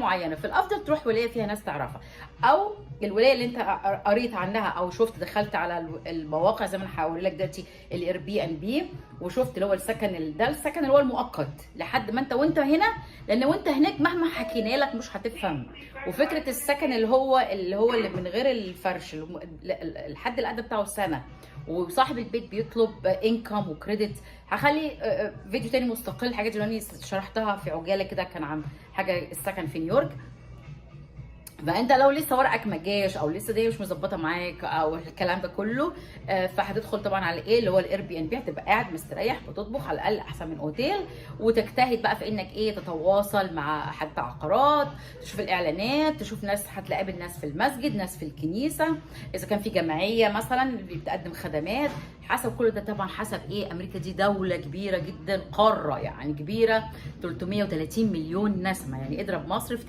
معينه، في الافضل تروح ولايه فيها ناس تعرفها، او الولايه اللي انت قريت عنها او شفت دخلت على المواقع زي ما انا هقول لك دلوقتي الاير بي ان بي، وشفت اللي هو السكن، ده السكن اللي هو المؤقت لحد ما وانت هنا، لان وانت هناك مهما حكينا لك مش هتفهم. وفكره السكن اللي من غير الفرش، الحد الادنى بتاعه سنه، وصاحب البيت بيطلب انكم وكريدت. هخلي فيديو تاني مستقل الحاجات دي اللي شرحتها في عجاله كده، كان عن حاجه السكن في نيويورك. فانت لو لسه ورقك ما جاش او لسه دي مش مظبطه معاك او الكلام ده كله، فهتدخل طبعا على ايه اللي هو الاير بي ان بي، هتبقى قاعد مستريح بتطبخ على الاقل احسن من اوتيل، وتجتهد بقى في انك تتواصل مع حد عقارات، تشوف الاعلانات، تشوف ناس، هتلاقي ناس في المسجد، ناس في الكنيسه، اذا كان في جمعيه مثلا بتقدم خدمات، حسب كل ده طبعا، حسب امريكا دي دوله كبيره جدا، قاره يعني كبيره، 330 مليون نسمه، يعني اضرب مصر في